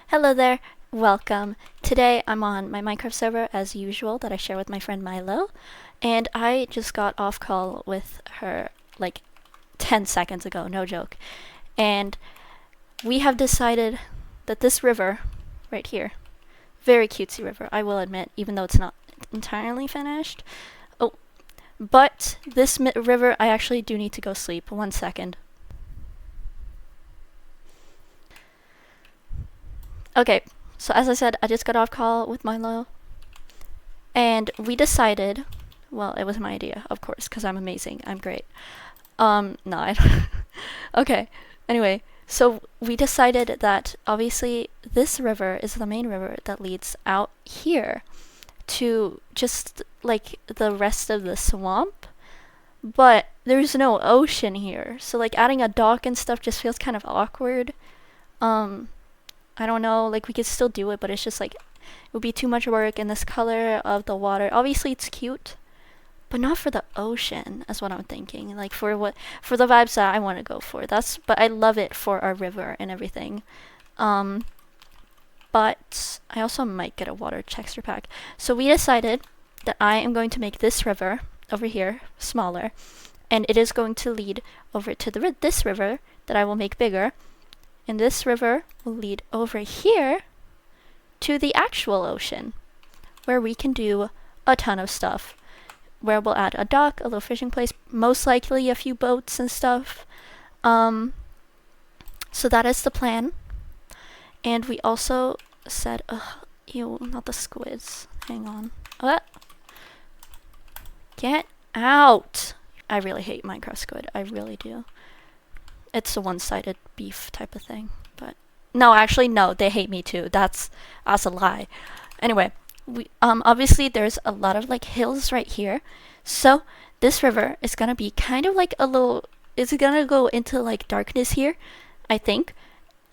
Hello there, welcome. Today I'm on my Minecraft server as usual that I share with my friend Milo, and I just got off call with her like 10 seconds ago, no joke. And we have decided that this river right here, very cutesy river, I will admit, even though it's not entirely finished. Oh, but this river, I actually do need to go sleep. 1 second. Okay, so as I said, I just got off call with Milo, and we decided, well, it was my idea, of course, because I'm amazing. I'm great. No, I don't. Okay. Anyway, so we decided that obviously this river is the main river that leads out here to just like the rest of the swamp, but there's no ocean here. So like adding a dock and stuff just feels kind of awkward. Um, I don't know, like we could still do it, but it's just like it would be too much work, and this color of the water, obviously it's cute, but not for the ocean, is what I'm thinking. Like for the vibes that I want to go for. But I love it for our river and everything. Um but I also might get a water texture pack. So we decided that I am going to make this river over here smaller, and it is going to lead over to this river that I will make bigger, and this river will lead over here to the actual ocean, where we can do a ton of stuff. Where we'll add a dock, a little fishing place, most likely a few boats and stuff. So that is the plan. And we also said, ew, not the squids. Hang on. What? Get out! I really hate Minecraft squid. I really do. It's a one-sided beef type of thing. But no, actually, no. They hate me too. That's a lie. Anyway, we obviously there's a lot of like hills right here, so this river is gonna be kind of like a little. It's gonna go into like darkness here, I think.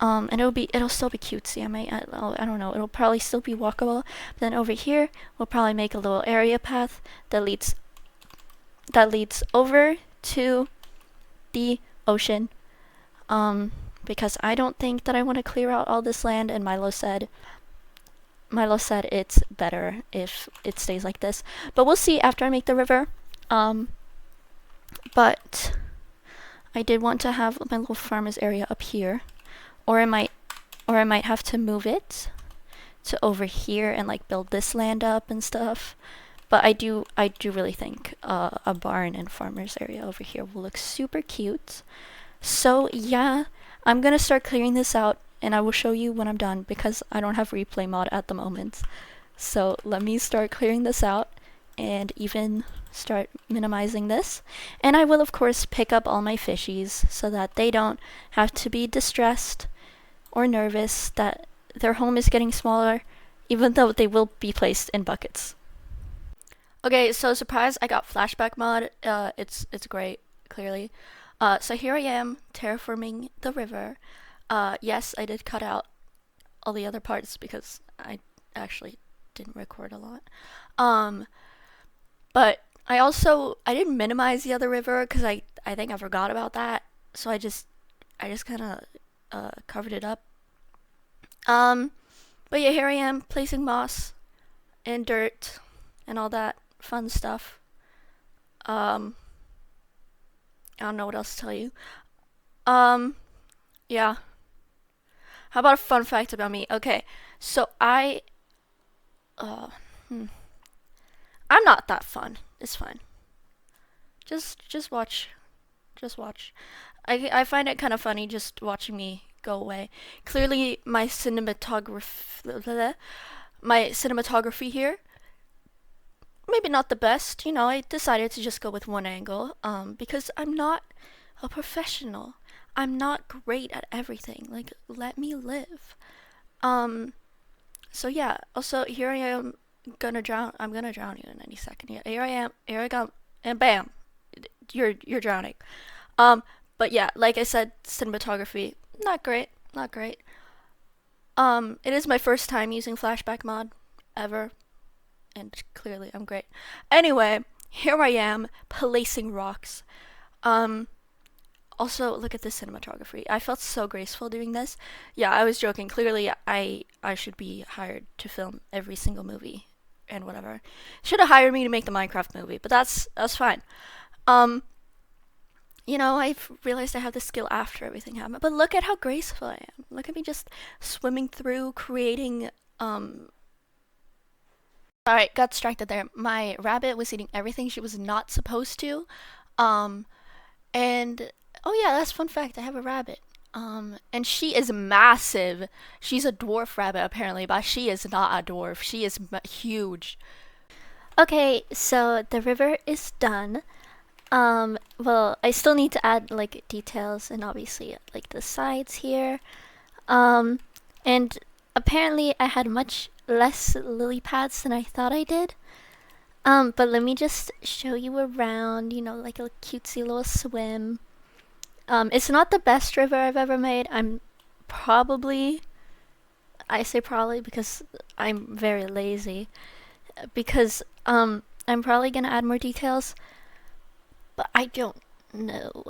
And it'll still be cutesy. I don't know. It'll probably still be walkable. But then over here, we'll probably make a little area path that leads over to the ocean. Because I don't think that I want to clear out all this land, and Milo said it's better if it stays like this. But we'll see after I make the river. But I did want to have my little farmer's area up here. Or I might have to move it to over here and like build this land up and stuff. But I do really think a barn and farmer's area over here will look super cute. So yeah, I'm gonna start clearing this out, and I will show you when I'm done because I don't have replay mod at the moment. So let me start clearing this out and even start minimizing this. And I will of course pick up all my fishies so that they don't have to be distressed or nervous that their home is getting smaller, even though they will be placed in buckets. Okay, so surprise, I got flashback mod. It's great, clearly. So here I am terraforming the river. Yes, I did cut out all the other parts because I actually didn't record a lot. But I didn't minimize the other river because I think I forgot about that. So I just kind of covered it up. But yeah, here I am placing moss and dirt and all that fun stuff. I don't know what else to tell you. Yeah. How about a fun fact about me? Okay, so uh, hmm. I'm not that fun. It's fine. Just watch. Just watch. I find it kind of funny just watching me go away. Clearly, my cinematography here, maybe not the best. You know, I decided to just go with one angle. Because I'm not a professional. I'm not great at everything. Like, let me live. So yeah. Also, here I am gonna drown. I'm gonna drown you in any second. Yeah, here I am. Here I go, and bam, you're drowning. Um, but yeah, like I said, cinematography not great, not great. It is my first time using flashback mod ever, and clearly I'm great. Anyway, here I am placing rocks. Um, Also, look at the cinematography. I felt so graceful doing this. Yeah, I was joking. Clearly, I should be hired to film every single movie and whatever. Should have hired me to make the Minecraft movie, but that's fine. Um, I've realized I have the skill after everything happened. But look at how graceful I am. Look at me just swimming through, creating. Alright, got distracted there. My rabbit was eating everything she was not supposed to. Um, and oh yeah, that's a fun fact. I have a rabbit. And she is massive. She's a dwarf rabbit apparently, but she is not a dwarf. She is huge. Okay, so the river is done. Well, I still need to add like details and obviously like the sides here. Um, and apparently I had much less lily pads than I thought I did. But let me just show you around, like a cutesy little swim. It's not the best river I've ever made. I say probably because I'm very lazy. Because, I'm probably gonna add more details, but I don't know.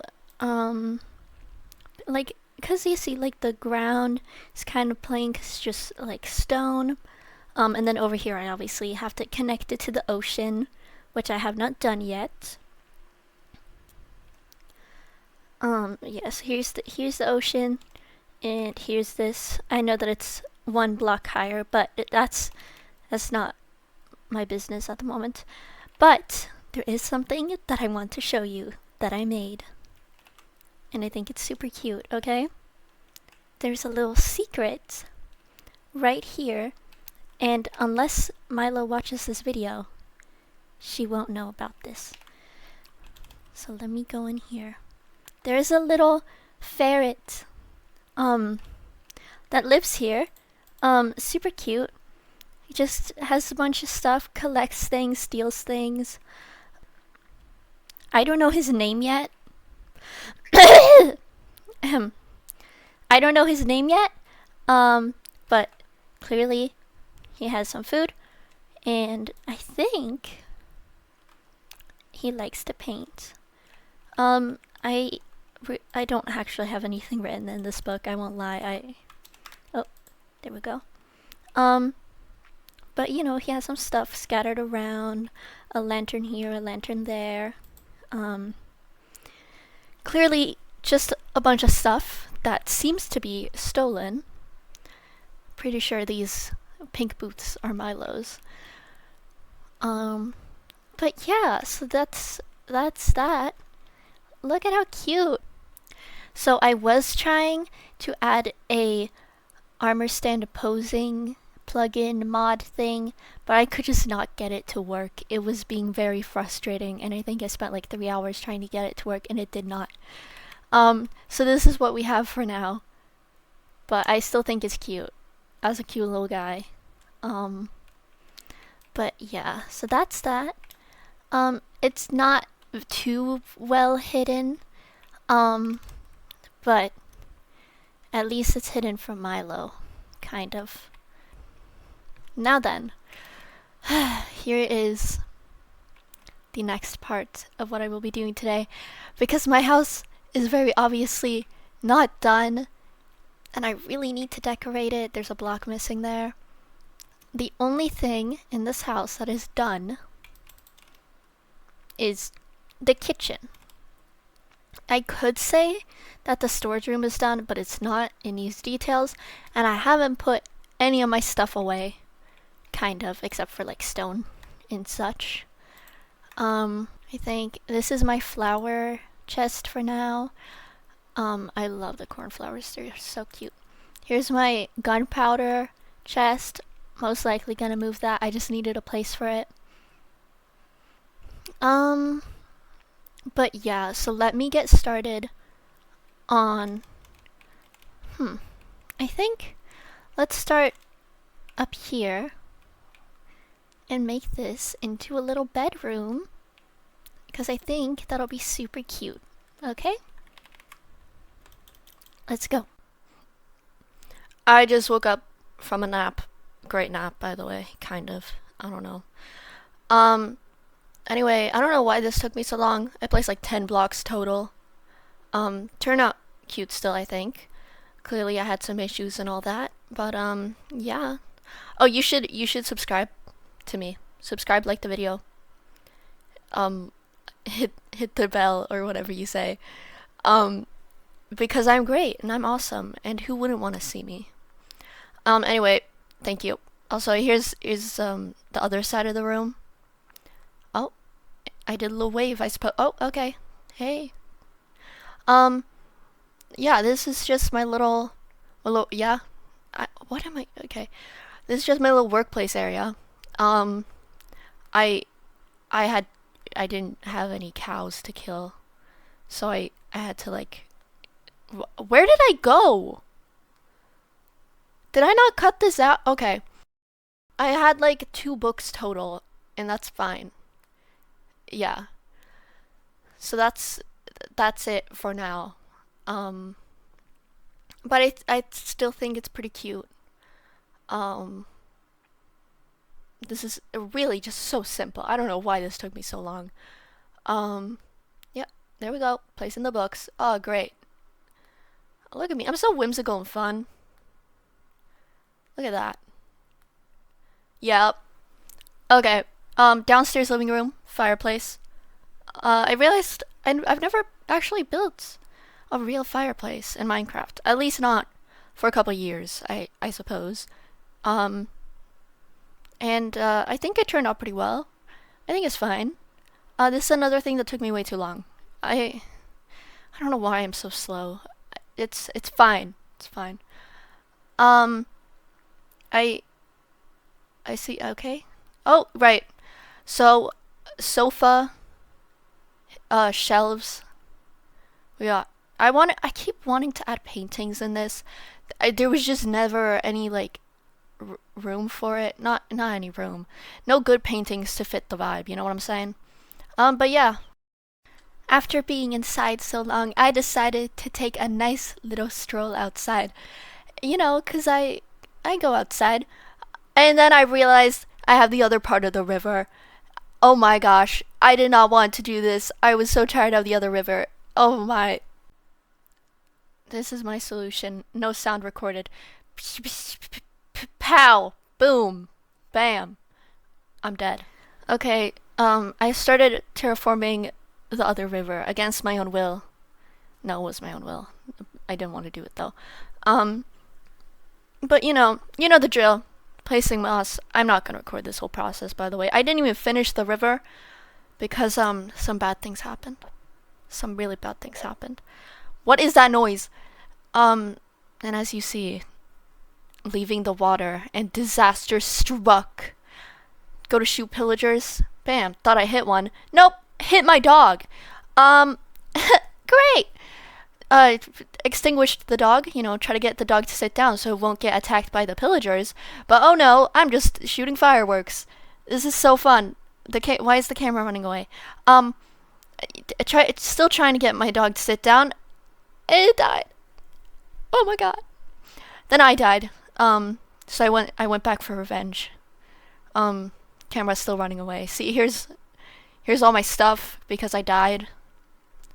Like, because you see, like, the ground is kind of plain because it's just, like, stone. And then over here, I obviously have to connect it to the ocean, which I have not done yet. Yes, here's the ocean, and here's this. I know that it's one block higher, but that's not my business at the moment. But there is something that I want to show you that I made, and I think it's super cute. Okay, there's a little secret right here, and unless Milo watches this video, she won't know about this. So let me go in here. There's a little ferret that lives here. Super cute. He just has a bunch of stuff, collects things, steals things. I don't know his name yet. I don't know his name yet. But clearly he has some food, and I think he likes to paint. I don't actually have anything written in this book. I won't lie. Oh, there we go. But he has some stuff scattered around. A lantern here, a lantern there. Clearly just a bunch of stuff that seems to be stolen. Pretty sure these pink boots are Milo's. But yeah, so that's that. Look at how cute. So I was trying to add a armor stand opposing plugin mod thing, but I could just not get it to work. It was being very frustrating, and I think I spent like 3 hours trying to get it to work, and it did not. So this is what we have for now, but I still think it's cute as a cute little guy. But yeah, so that's that. It's not too well hidden, but at least it's hidden from Milo, kind of. Now then, here is the next part of what I will be doing today, because my house is very obviously not done, and I really need to decorate it. There's a block missing there. The only thing in this house that is done is the kitchen. I could say that the storage room is done, but it's not. It needs details, and I haven't put any of my stuff away, kind of, except for like stone and such. I think this is my flower chest for now. I love the cornflowers, they're so cute. Here's my gunpowder chest. Most likely gonna move that. I just needed a place for it. But yeah, so let me get started on I think let's start up here and make this into a little bedroom, because I think that'll be super cute. Okay? Let's go. I just woke up from a nap. Great nap, by the way. Kind of. I don't know. Anyway, I don't know why this took me so long. I placed like 10 blocks total. Turned out cute still, I think. Clearly I had some issues and all that, but yeah. Oh, you should subscribe to me. Subscribe, like the video. Um, hit the bell or whatever you say. Um, because I'm great and I'm awesome, and who wouldn't want to see me? Anyway, thank you. Also, here's the other side of the room. Oh, I did a little wave, I suppose. Oh, okay. Hey. Um, yeah, this is just yeah. What am I? Okay, this is just my little workplace area. Um, I, I had, I didn't have any cows to kill, so I had to like, where did I go? Did I not cut this out? Okay, I had like 2 books total, and that's fine. Yeah, so that's it for now. Um, but I still think it's pretty cute. Um, this is really just so simple. I don't know why this took me so long. Um, yeah, there we go. Placing the books. Oh, great. Look at me. I'm so whimsical and fun. Look at that. Yep. Okay. Downstairs living room, fireplace. I realized I've never actually built a real fireplace in Minecraft. At least not for a couple years, I suppose. Um, and I think it turned out pretty well. I think it's fine. This is another thing that took me way too long. I don't know why I'm so slow. It's fine. It's fine. Um, I I see. Okay. Oh, right. So, sofa, shelves. We got. I keep wanting to add paintings in this. There was just never any like room for it. Not any room. No good paintings to fit the vibe. You know what I'm saying? But yeah. After being inside so long, I decided to take a nice little stroll outside. You know, 'cause I go outside, and then I realized I have the other part of the river. Oh my gosh, I did not want to do this. I was so tired of the other river. Oh my. This is my solution. No sound recorded. Pow! Boom! Bam! I'm dead. Okay, I started terraforming the other river against my own will. No, it was my own will. I didn't want to do it though. Um, but you know the drill. Placing moss. I'm not gonna record this whole process, by the way. I didn't even finish the river because some bad things happened. Some really bad things happened. What is that noise? Um, and as you see, leaving the water and disaster struck. Go to shoot pillagers. Bam, thought I hit one. Nope, hit my dog. Um, great. Uh, Extinguished the dog, try to get the dog to sit down so it won't get attacked by the pillagers. But oh no, I'm just shooting fireworks. This is so fun. Why is the camera running away? Um, still trying to get my dog to sit down. It died. Oh my god. Then I died. So I went back for revenge. Um, Camera's still running away. See, here's all my stuff because I died.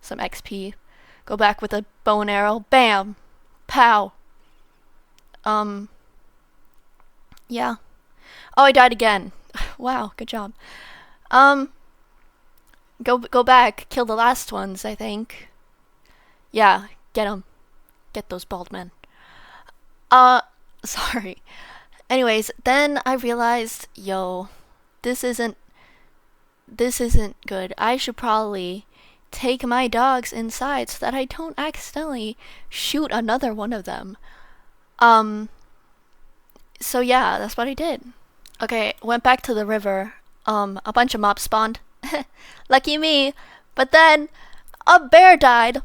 Some XP. Go back with a bow and arrow. Bam! Pow! Um, yeah. Oh, I died again. Wow, good job. Um, go back. Kill the last ones, I think. Yeah, get 'em. Get those bald men. Uh, sorry. Anyways, then I realized, yo, this isn't this isn't good. I should probably take my dogs inside so that I don't accidentally shoot another one of them. Um, so yeah, that's what I did. Okay, went back to the river. A bunch of mobs spawned. Lucky me. But then a bear died.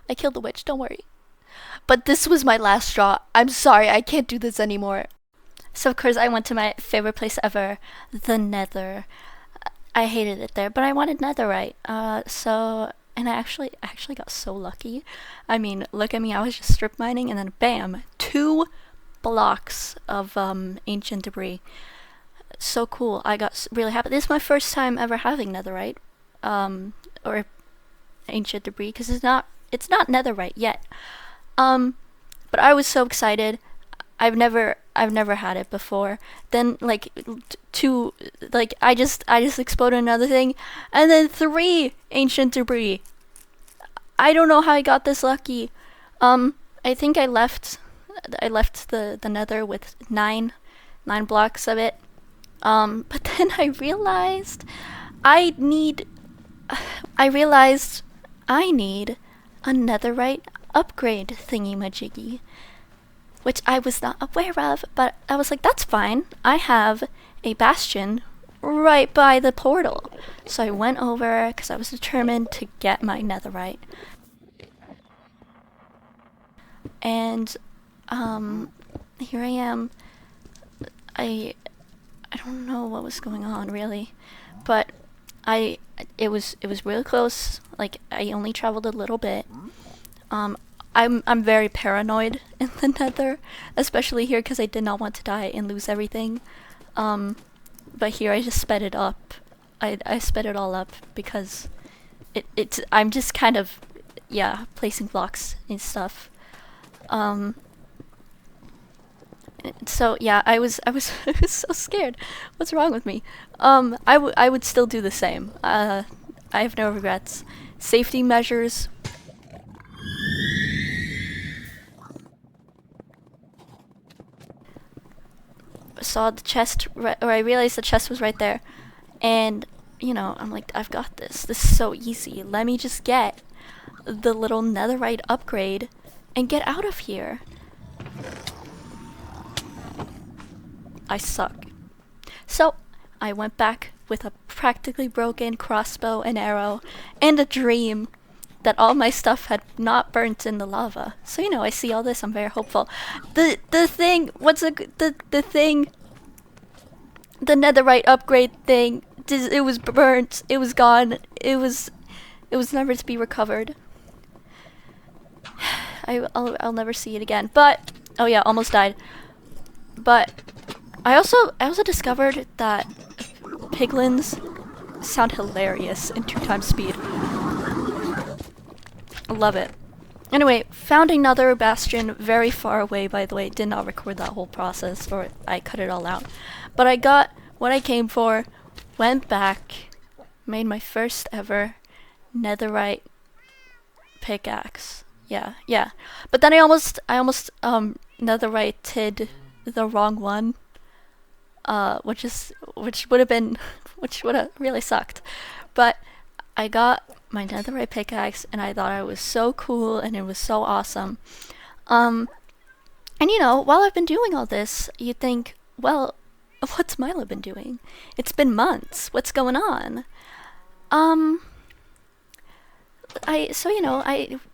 I killed the witch, don't worry. But this was my last straw. I'm sorry, I can't do this anymore. So of course I went to my favorite place ever, the Nether. I hated it there, but I wanted netherite. And I actually got so lucky. I mean, look at me, I was just strip mining and then bam, 2 blocks of ancient debris. So cool. I got really happy. This is my first time ever having netherite. Or ancient debris because it's not netherite yet. But I was so excited. I've never had it before. Then like two, like I just exploded another thing, and then three ancient debris. I don't know how I got this lucky. I think I left the nether with nine blocks of it. But then I need I realized I need a netherite upgrade thingy majiggy, which I was not aware of, but I was like, that's fine. I have a bastion right by the portal. So I went over because I was determined to get my netherite. And here I am. I I don't know what was going on really, but I it was really close. Like I only traveled a little bit. Um, I'm very paranoid in the Nether, especially here because I did not want to die and lose everything. Um, but here I just sped it up. I sped it all up because it's I'm just kind of placing blocks and stuff. Um, so yeah, I was I was so scared. What's wrong with me? I would still do the same. I have no regrets. Safety measures. Saw the chest, or I realized the chest was right there, and I'm like, I've got this. This is so easy. Let me just get the little netherite upgrade and get out of here. I suck. So I went back with a practically broken crossbow and arrow and a dream that all my stuff had not burnt in the lava. So I see all this. I'm very hopeful. The thing. The thing? The netherite upgrade thing. It was burnt. It was gone. It was never to be recovered. I'll never see it again. But oh yeah, almost died. But I also discovered that piglins sound hilarious in 2x speed. I love it. Anyway, found another bastion very far away, by the way. Did not record that whole process, or I cut it all out. But I got what I came for, went back, made my first ever netherite pickaxe. Yeah. But then I almost netherite the wrong one. Which would have really sucked. But I got my netherite pickaxe and I thought I was so cool and it was so awesome. And while I've been doing all this, you think, well, what's Milo been doing? It's been months. What's going on?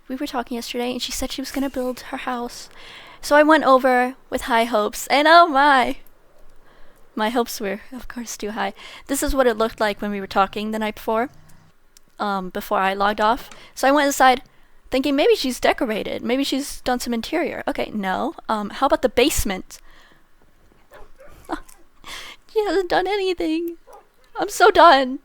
We were talking yesterday and she said she was gonna build her house. So I went over with high hopes, and oh my hopes were, of course, too high. This is what it looked like when we were talking the night before I logged off. So I went inside thinking maybe she's decorated. Maybe she's done some interior. Okay, no. How about the basement? She hasn't done anything. I'm so done.